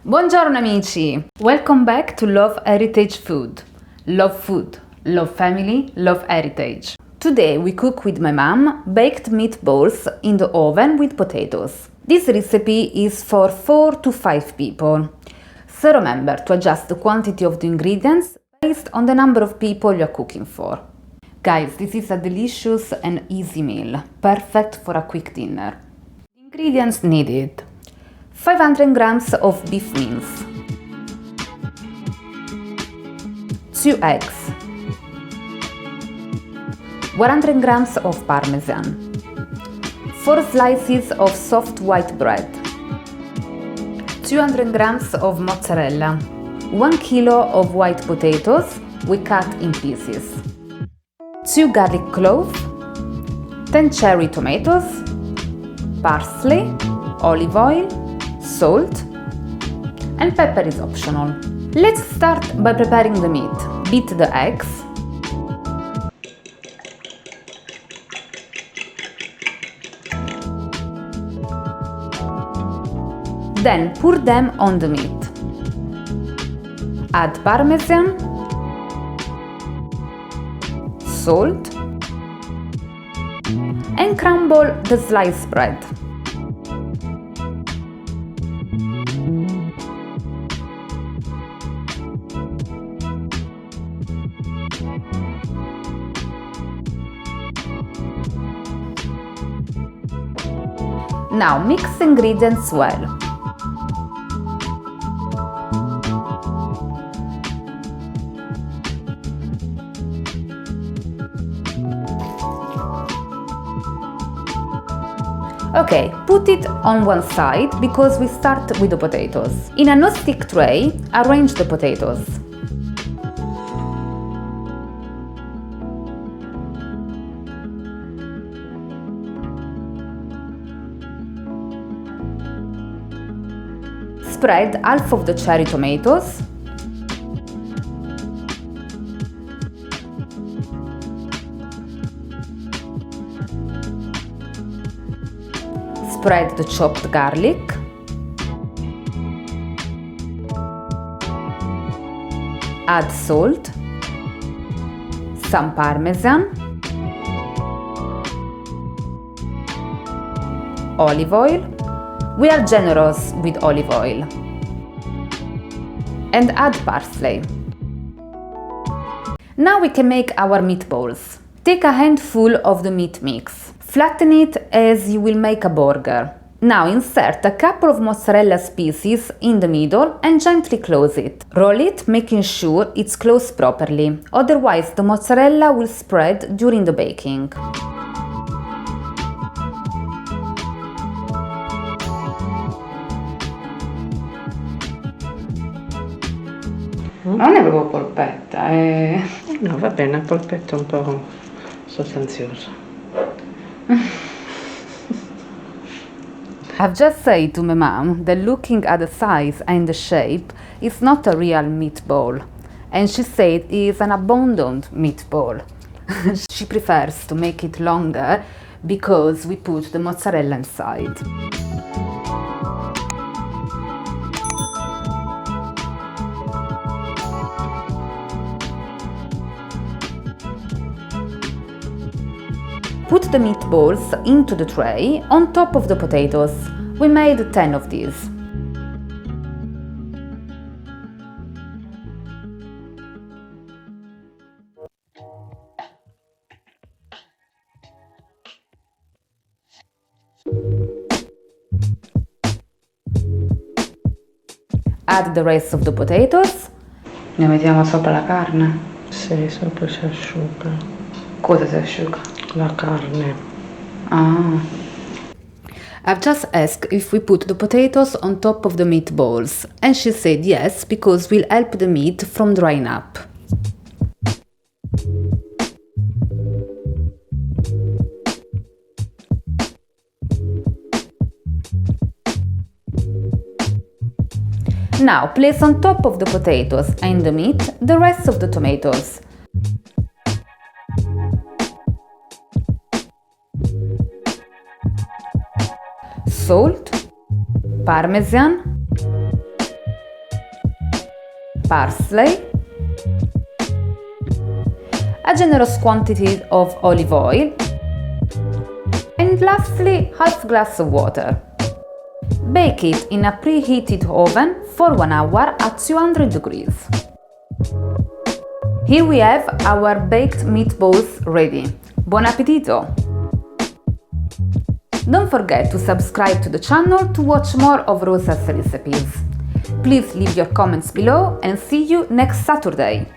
Buongiorno amici! Welcome back to Love Heritage Food. Love food, love family, love heritage. Today we cook with my mom baked meatballs in the oven with potatoes. This recipe is for 4 to 5 people. So remember to adjust the quantity of the ingredients based on the number of people you are cooking for. Guys, this is a delicious and easy meal, perfect for a quick dinner. Ingredients needed: 500 grams of beef mince, 2 eggs, 100 grams of parmesan, 4 slices of soft white bread, 200 grams of mozzarella, 1 kilo of white potatoes we cut in pieces, 2 garlic cloves, 10 cherry tomatoes, parsley, olive oil, salt, and pepper is optional. Let's start by preparing the meat. Beat the eggs, then pour them on the meat. Add parmesan, salt, and crumble the sliced bread. Now mix the ingredients well. Okay, put it on one side because we start with the potatoes. In a non-stick tray, arrange the potatoes. Spread half of the cherry tomatoes, spread the chopped garlic, add salt, some parmesan, olive oil. We are generous with olive oil. And add parsley. Now we can make our meatballs. Take a handful of the meat mix. Flatten it as you will make a burger. Now insert a couple of mozzarella pieces in the middle and gently close it. Roll it, making sure it's closed properly, otherwise the mozzarella will spread during the baking. Non è proprio polpetta, è... No, va bene, polpette un po' sostanzioso. I've just said to my mom that looking at the size and the shape is not a real meatball, and she said it is an abundant meatball. She prefers to make it longer because we put the mozzarella inside. Put the meatballs into the tray on top of the potatoes. We made 10 of these. Add the rest of the potatoes. Ne mettiamo sopra la carne? Sì, sopra si asciuga. Cosa si asciuga? La carne. Ah. I've just asked if we put the potatoes on top of the meatballs, and she said yes, because we'll help the meat from drying up. Now place on top of the potatoes and the meat the rest of the tomatoes. Salt, parmesan, parsley, a generous quantity of olive oil, and lastly half glass of water. Bake it in a preheated oven for 1 hour at 200 degrees. Here we have our baked meatballs ready. Buon appetito! Don't forget to subscribe to the channel to watch more of Rosa's recipes. Please leave your comments below and see you next Saturday!